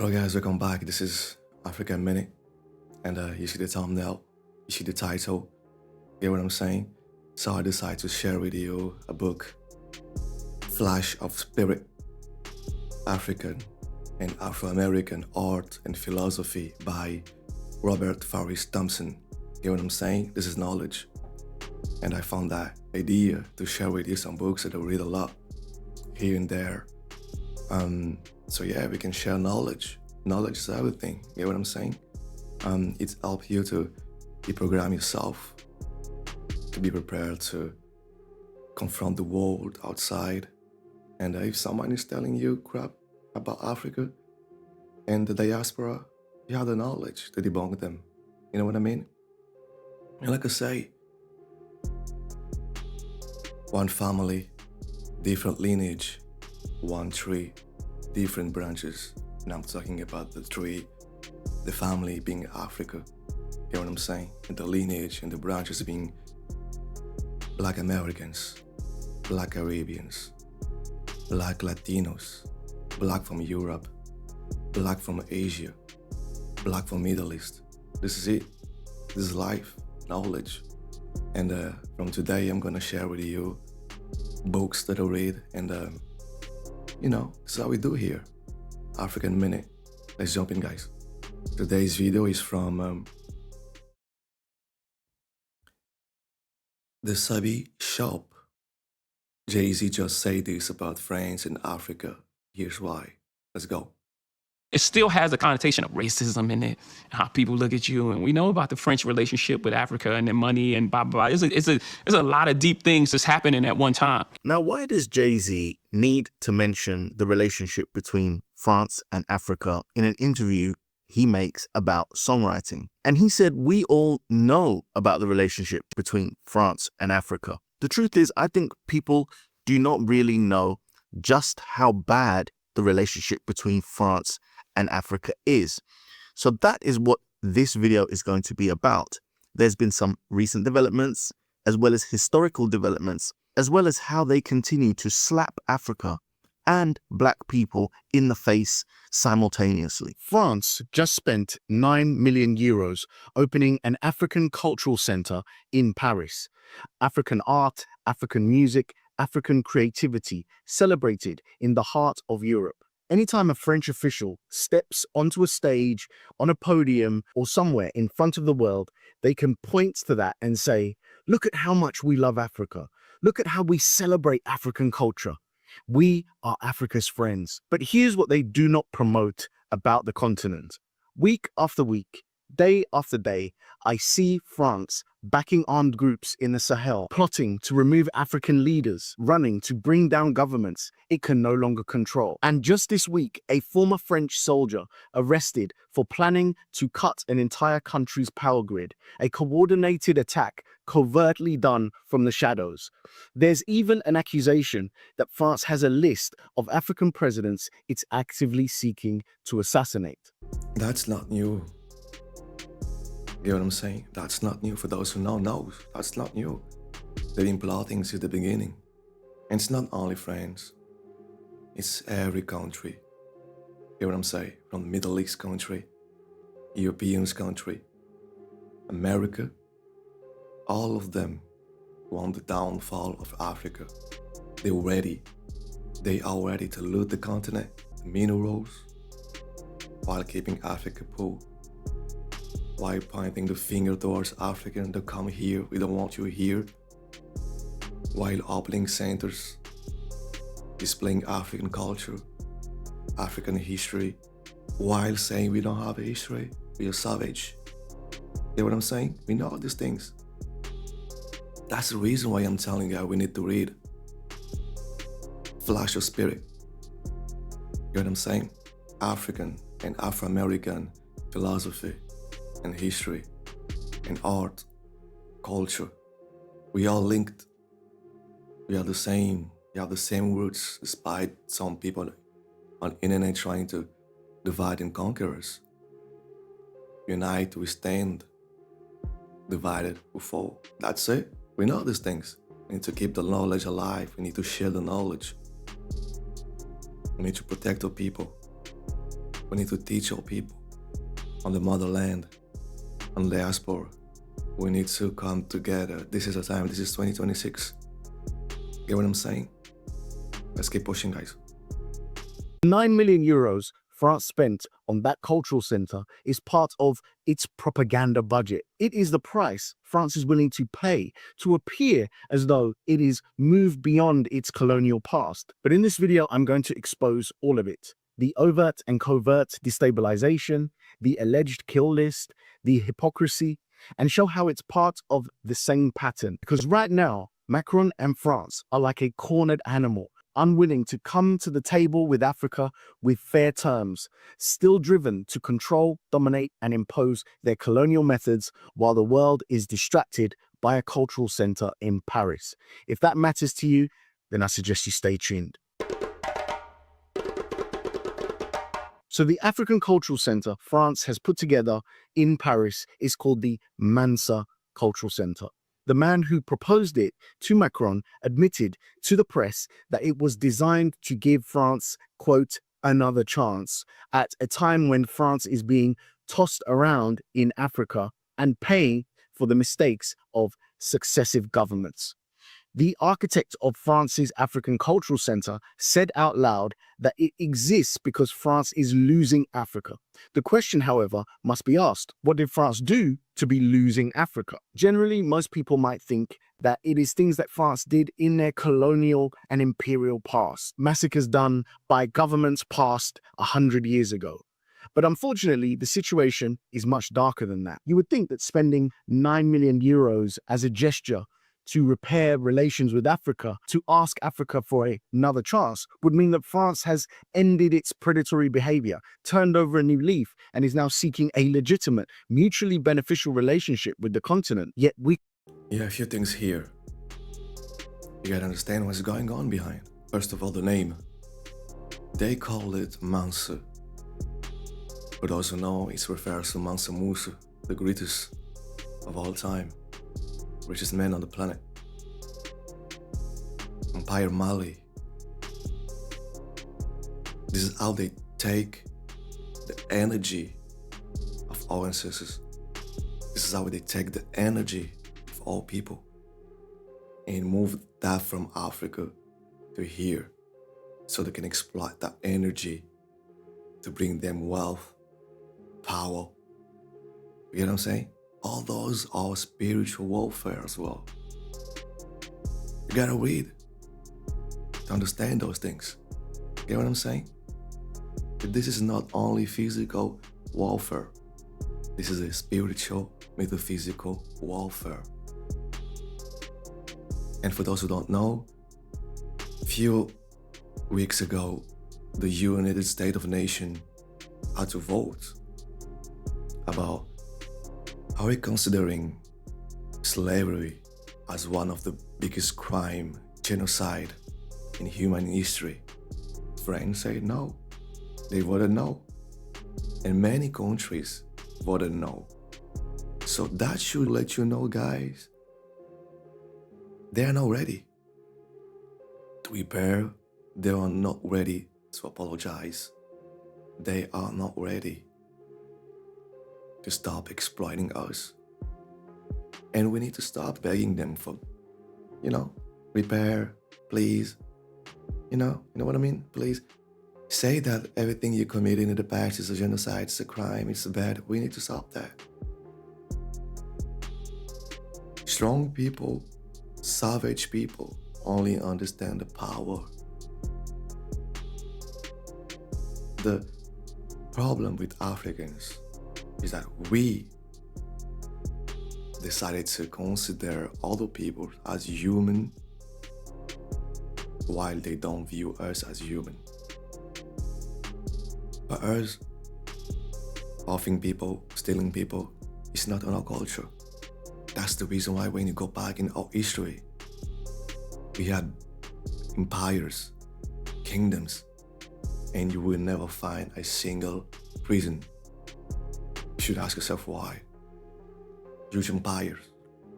Hello guys, welcome back. This is Africa Minute, and you see the thumbnail, you see the title, get what I'm saying? So I decided to share with you a book, Flash of Spirit, African and Afro-American Art and Philosophy by Robert Farris Thompson. Get what I'm saying? This is knowledge. And I found that idea to share with you some books that I read a lot, here and there. So yeah, we can share knowledge. Knowledge is everything, you know what I'm saying? It helps you to deprogram yourself, to be prepared to confront the world outside. And if someone is telling you crap about Africa and the diaspora, you have the knowledge to debunk them. You know what I mean? And like I say, one family, different lineage, one tree, different branches. And I'm talking about the tree, the family being Africa. You know what I'm saying? And the lineage and the branches being Black Americans, Black Caribbeans, Black Latinos, Black from Europe, Black from Asia, Black from Middle East. This is it. This is life, knowledge. And from today, I'm gonna share with you books that I read, and you know, this is how we do here. African Minute. Let's jump in, guys. Today's video is from the Sabi Shop. Jay-Z just said this about France and Africa. Here's why. Let's go. It still has a connotation of racism in it, how people look at you. And we know about the French relationship with Africa and their money and blah, blah, blah. There's a lot of deep things that's happening at one time. Now, why does Jay-Z need to mention the relationship between France and Africa in an interview he makes about songwriting? And he said, we all know about the relationship between France and Africa. The truth is, I think people do not really know just how bad the relationship between France and Africa is. So that is what this video is going to be about. There's been some recent developments, as well as historical developments, as well as how they continue to slap Africa and Black people in the face simultaneously. France just spent 9 million euros opening an African cultural center in Paris. African art, African music, African creativity celebrated in the heart of Europe. Anytime a French official steps onto a stage, on a podium, or somewhere in front of the world, they can point to that and say, look at how much we love Africa. Look at how we celebrate African culture. We are Africa's friends. But here's what they do not promote about the continent. Week after week, day after day, I see France backing armed groups in the Sahel, plotting to remove African leaders, running to bring down governments it can no longer control. And just this week, a former French soldier arrested for planning to cut an entire country's power grid, a coordinated attack covertly done from the shadows. There's even an accusation that France has a list of African presidents it's actively seeking to assassinate. That's not new. You know what I'm saying? That's not new. For those who know, that's not new. They've been plotting since the beginning. And it's not only France. It's every country. You know what I'm saying? From the Middle East country, European country, America, all of them want the downfall of Africa. They are ready to loot the continent, the minerals, while keeping Africa poor. Why pointing the finger towards Africa and to come here, we don't want you here. While opening centers, displaying African culture, African history, while saying we don't have a history, we are savage. You know what I'm saying? We know these things. That's the reason why I'm telling you we need to read Flash of Spirit. You know what I'm saying? African and Afro-American philosophy and history and art, culture. We are linked. We are the same. We have the same roots, despite some people on the internet trying to divide and conquer us. Unite, we stand. Divided, we fall. That's it. We know these things. We need to keep the knowledge alive. We need to share the knowledge. We need to protect our people. We need to teach our people on the motherland, on diaspora. We need to come together. This is the time. This is 2026. Get what I'm saying? Let's keep pushing, guys. 9 million euros France spent on that cultural center is part of its propaganda budget. It is the price France is willing to pay to appear as though it is moved beyond its colonial past. But in this video, I'm going to expose all of it. The overt and covert destabilization, the alleged kill list, the hypocrisy, and show how it's part of the same pattern. Because right now, Macron and France are like a cornered animal, unwilling to come to the table with Africa with fair terms, still driven to control, dominate, and impose their colonial methods while the world is distracted by a cultural center in Paris. If that matters to you, then I suggest you stay tuned. So the African Cultural Center France has put together in Paris is called the Mansa Cultural Center. The man who proposed it to Macron admitted to the press that it was designed to give France, quote, another chance at a time when France is being tossed around in Africa and paying for the mistakes of successive governments. The architect of France's African Cultural Center said out loud that it exists because France is losing Africa. The question, however, must be asked, what did France do to be losing Africa? Generally, most people might think that it is things that France did in their colonial and imperial past, massacres done by governments past 100 years ago. But unfortunately, the situation is much darker than that. You would think that spending 9 million euros as a gesture to repair relations with Africa, to ask Africa for another chance, would mean that France has ended its predatory behavior, turned over a new leaf, and is now seeking a legitimate, mutually beneficial relationship with the continent. Yet Yeah, a few things here. You gotta understand what's going on behind. First of all, the name. They call it Mansa, but also know it refers to Mansa Musa, the greatest of all time, richest man on the planet. Empire Mali. This is how they take the energy of our ancestors. This is how they take the energy of all people and move that from Africa to here so they can exploit that energy to bring them wealth, power. You get what I'm saying? All those are spiritual warfare as well. You gotta read to understand those things. You get what I'm saying? But this is not only physical warfare. This is a spiritual, metaphysical warfare. And for those who don't know, a few weeks ago, the United States of Nations had to vote about are we considering slavery as one of the biggest crime, genocide in human history? France said no. They voted no. And many countries voted no. So that should let you know, guys, they are not ready to repair. They are not ready to apologize. They are not ready to stop exploiting us. And we need to stop begging them for, repair, please. You know what I mean? Please say that everything you committed in the past is a genocide, it's a crime, it's bad. We need to stop that. Strong people, savage people only understand the power. The problem with Africans is that we decided to consider other people as human while they don't view us as human. But us, offing people, stealing people, is not in our culture. That's the reason why when you go back in our history, we had empires, kingdoms, and you will never find a single prison. You should ask yourself why. Huge empires,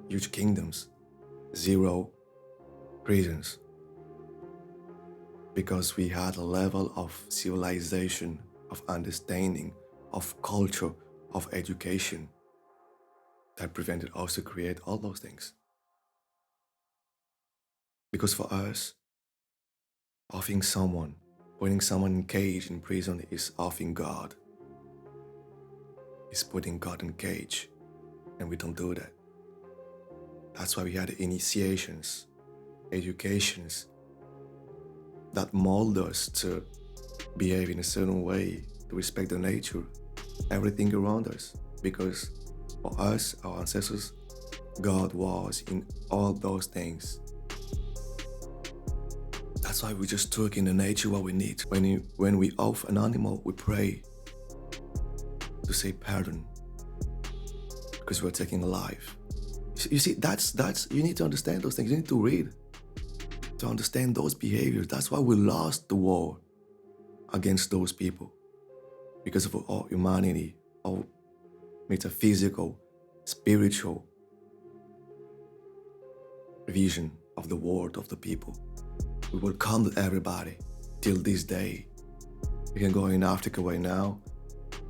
huge kingdoms, 0 prisons. Because we had a level of civilization, of understanding, of culture, of education that prevented us to create all those things. Because for us, offing someone, putting someone in cage in prison is offing God. It's putting God in cage, and we don't do that. That's why we had the initiations, educations that mold us to behave in a certain way, to respect the nature, everything around us. Because for us, our ancestors, God was in all those things. That's why we just took in the nature what we need. When we off an animal, we pray to say pardon because we're taking a life. You see, that's you need to understand those things. You need to read to understand those behaviors. That's why we lost the war against those people, because of our humanity, our metaphysical, spiritual vision of the world, of the people. We welcomed everybody till this day. You can go in Africa right now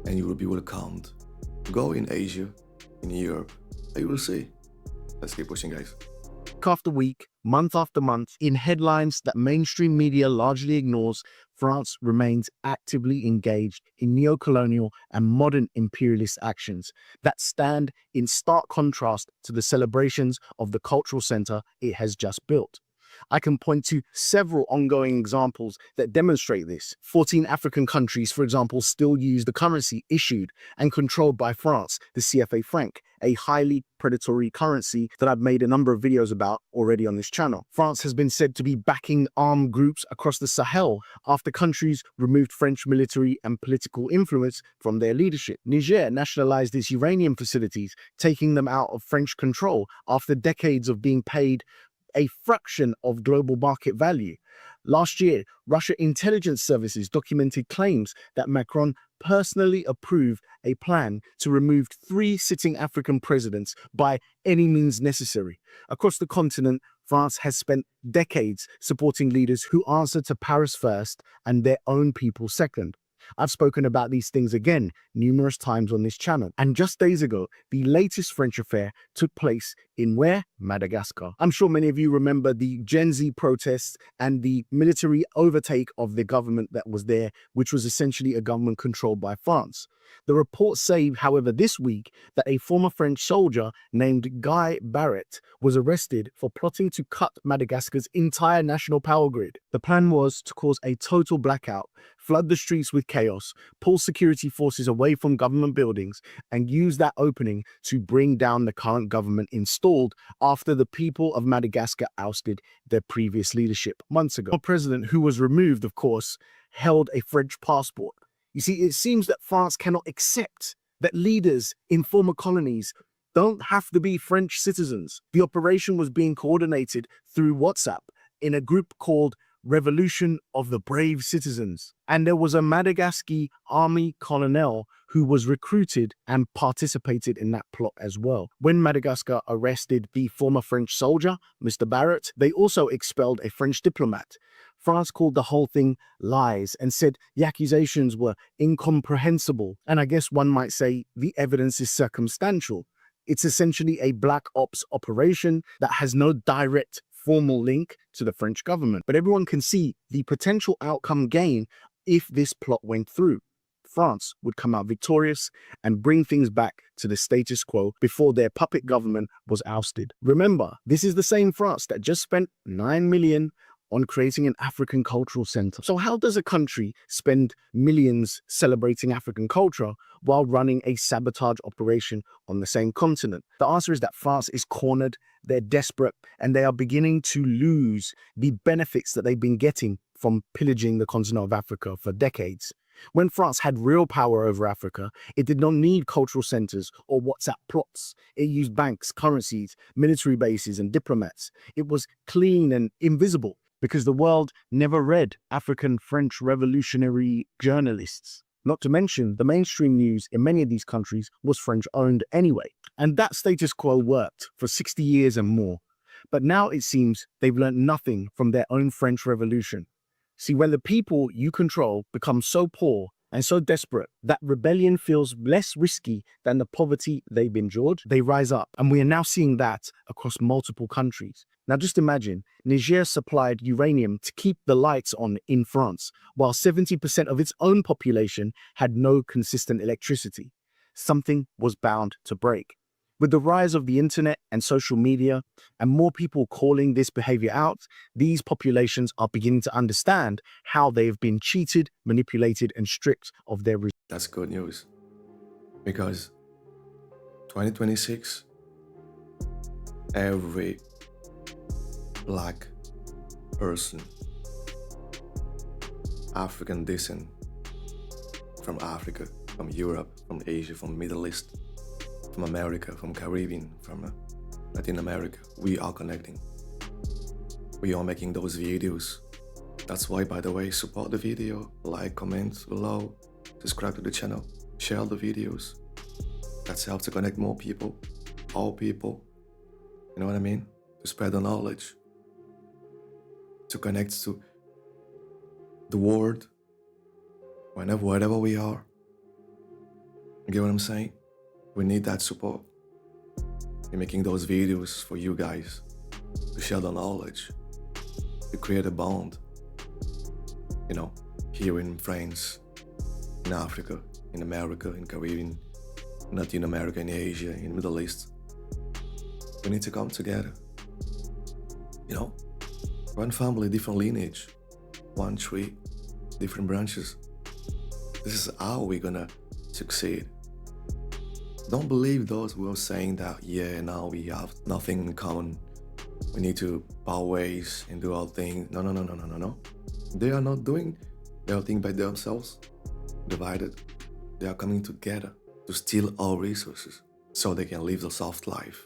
and you will be welcomed. Go in Asia, in Europe, and you will see. Let's keep pushing, guys. Week after week, month after month, in headlines that mainstream media largely ignores, France remains actively engaged in neocolonial and modern imperialist actions that stand in stark contrast to the celebrations of the cultural center it has just built. I can point to several ongoing examples that demonstrate this. 14 African countries, for example, still use the currency issued and controlled by France, the CFA franc, a highly predatory currency that I've made a number of videos about already on this channel. France has been said to be backing armed groups across the Sahel after countries removed French military and political influence from their leadership. Niger nationalized its uranium facilities, taking them out of French control after decades of being paid a fraction of global market value. Last year, Russia intelligence services documented claims that Macron personally approved a plan to remove 3 sitting African presidents by any means necessary. Across the continent, France has spent decades supporting leaders who answer to Paris first and their own people second. I've spoken about these things again numerous times on this channel. And just days ago, the latest French affair took place in where? Madagascar. I'm sure many of you remember the Gen Z protests and the military overtake of the government that was there, which was essentially a government controlled by France. The reports say, however, this week that a former French soldier named Guy Barrett was arrested for plotting to cut Madagascar's entire national power grid. The plan was to cause a total blackout, flood the streets with chaos, pull security forces away from government buildings, and use that opening to bring down the current government installed after the people of Madagascar ousted their previous leadership months ago. The president, who was removed, of course, held a French passport. You see, it seems that France cannot accept that leaders in former colonies don't have to be French citizens. The operation was being coordinated through WhatsApp in a group called Revolution of the Brave Citizens. And there was a Madagascar army colonel who was recruited and participated in that plot as well. When Madagascar arrested the former French soldier, Mr. Barrett, they also expelled a French diplomat. France called the whole thing lies and said the accusations were incomprehensible. And I guess one might say the evidence is circumstantial. It's essentially a black ops operation that has no direct formal link to the French government. But everyone can see the potential outcome gain if this plot went through. France would come out victorious and bring things back to the status quo before their puppet government was ousted. Remember, this is the same France that just spent 9 million on creating an African cultural center. So how does a country spend millions celebrating African culture while running a sabotage operation on the same continent? The answer is that France is cornered, they're desperate, and they are beginning to lose the benefits that they've been getting from pillaging the continent of Africa for decades. When France had real power over Africa, it did not need cultural centers or WhatsApp plots. It used banks, currencies, military bases, and diplomats. It was clean and invisible, because the world never read African French revolutionary journalists. Not to mention, the mainstream news in many of these countries was French-owned anyway. And that status quo worked for 60 years and more. But now it seems they've learned nothing from their own French Revolution. See, when the people you control become so poor and so desperate that rebellion feels less risky than the poverty they've endured, they rise up. And we are now seeing that across multiple countries. Now just imagine, Niger supplied uranium to keep the lights on in France, while 70% of its own population had no consistent electricity. Something was bound to break. With the rise of the internet and social media, and more people calling this behavior out, these populations are beginning to understand how they have been cheated, manipulated, and stripped of their That's good news. Because 2026, every black person, African descent, from Africa, from Europe, from Asia, from Middle East, from America, from Caribbean, from Latin America, we are connecting. We are making those videos. That's why, by the way, support the video, like, comment below, subscribe to the channel, share the videos. That's helps to connect more people, all people, you know what I mean? To spread the knowledge, to connect to the world, wherever we are. You get what I'm saying? We need that support. We're making those videos for you guys, to share the knowledge, to create a bond, you know, here in France, in Africa, in America, in Caribbean, in Latin America, in Asia, in the Middle East. We need to come together. You know, one family, different lineage, one tree, different branches. This is how we're gonna succeed. Don't believe those who are saying that, yeah, now we have nothing in common. We need to part ways and do our thing. No. They are not doing their thing by themselves, divided. They are coming together to steal our resources so they can live the soft life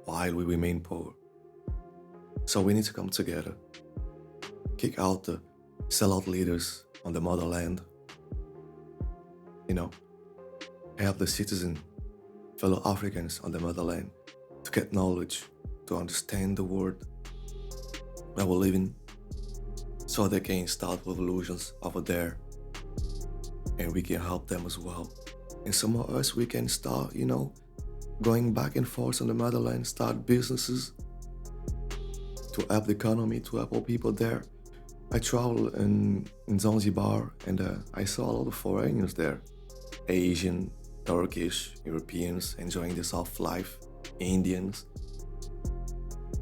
while we remain poor. So we need to come together, kick out the sellout leaders on the motherland, you know, help the citizen, fellow Africans on the motherland to get knowledge, to understand the world that we live in, so they can start revolutions over there, and we can help them as well. And some of us, we can start, you know, going back and forth on the motherland, start businesses to help the economy, to help all people there. I traveled in Zanzibar, and I saw a lot of foreigners there, Asian, Turkish, Europeans enjoying the soft life, Indians,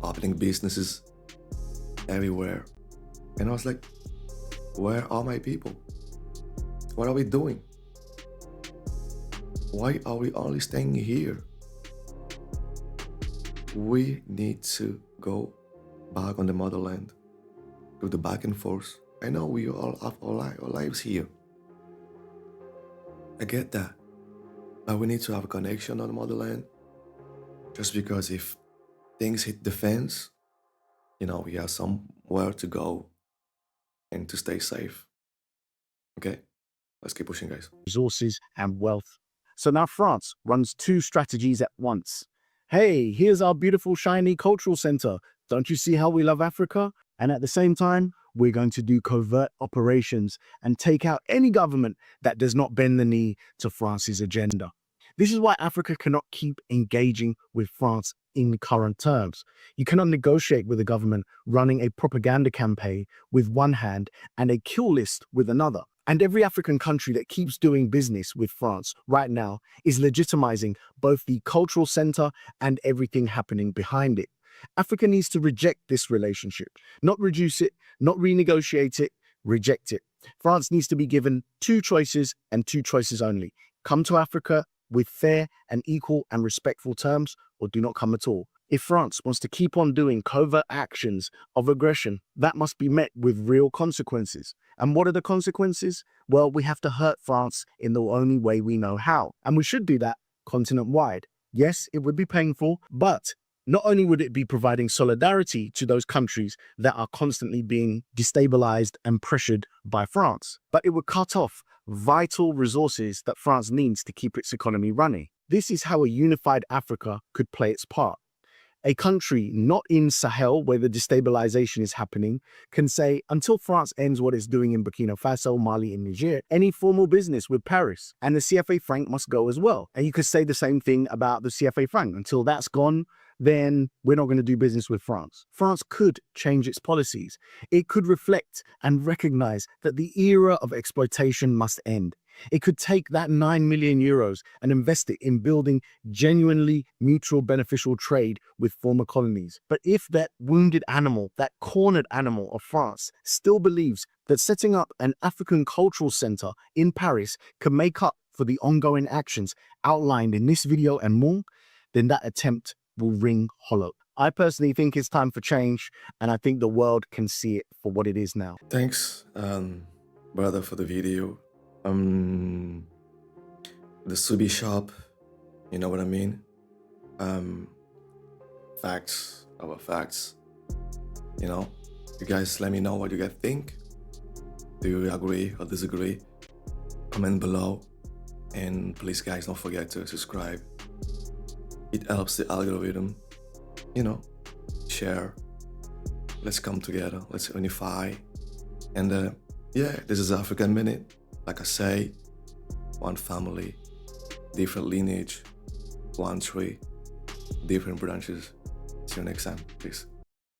opening businesses everywhere. And I was like, where are my people? What are we doing? Why are we only staying here? We need to go back on the motherland, do the back and forth. I know we all have our lives here. I get that. But we need to have a connection on the motherland. Just because if things hit the fence, you know, we have somewhere to go and to stay safe. Okay? Let's keep pushing, guys. resources and wealth. So now France runs two strategies at once. Hey, here's our beautiful, shiny cultural center. Don't you see how we love Africa? And at the same time, we're going to do covert operations and take out any government that does not bend the knee to France's agenda. This is why Africa cannot keep engaging with France in current terms. You cannot negotiate with a government running a propaganda campaign with one hand and a kill list with another. And every African country that keeps doing business with France right now is legitimizing both the cultural center and everything happening behind it. Africa needs to reject this relationship, not reduce it, not renegotiate it, reject it. France needs to be given two choices and two choices only. Come to Africa with fair and equal and respectful terms, or do not come at all. If France wants to keep on doing covert actions of aggression, that must be met with real consequences. And what are the consequences? Well, we have to hurt France in the only way we know how. And we should do that continent-wide. Yes, it would be painful, but not only would it be providing solidarity to those countries that are constantly being destabilized and pressured by France, but it would cut off vital resources that France needs to keep its economy running. This is how a unified Africa could play its part. A country not in Sahel, where the destabilization is happening, can say, until France ends what it's doing in Burkina Faso, Mali, and Niger, any formal business with Paris and the CFA franc must go as well. And you could say the same thing about the CFA franc. Until that's gone, then we're not going to do business with France. France could change its policies. It could reflect and recognize that the era of exploitation must end. It could take that 9 million euros and invest it in building genuinely mutual beneficial trade with former colonies. But if that wounded animal, that cornered animal of France, still believes that setting up an African cultural center in Paris can make up for the ongoing actions outlined in this video and more, then that attempt will ring hollow. I personally think it's time for change, and I think the world can see it for what it is now. Thanks, brother, for the video. The Subi shop, you know what I mean? Facts about facts. You know, you guys let me know what you guys think. Do you agree or disagree? Comment below. And please guys, don't forget to subscribe. It helps the algorithm. You know, share. Let's come together. Let's unify. And yeah, this is African Minute. Like I say, one family, different lineage, one tree, different branches. See you next time. Peace.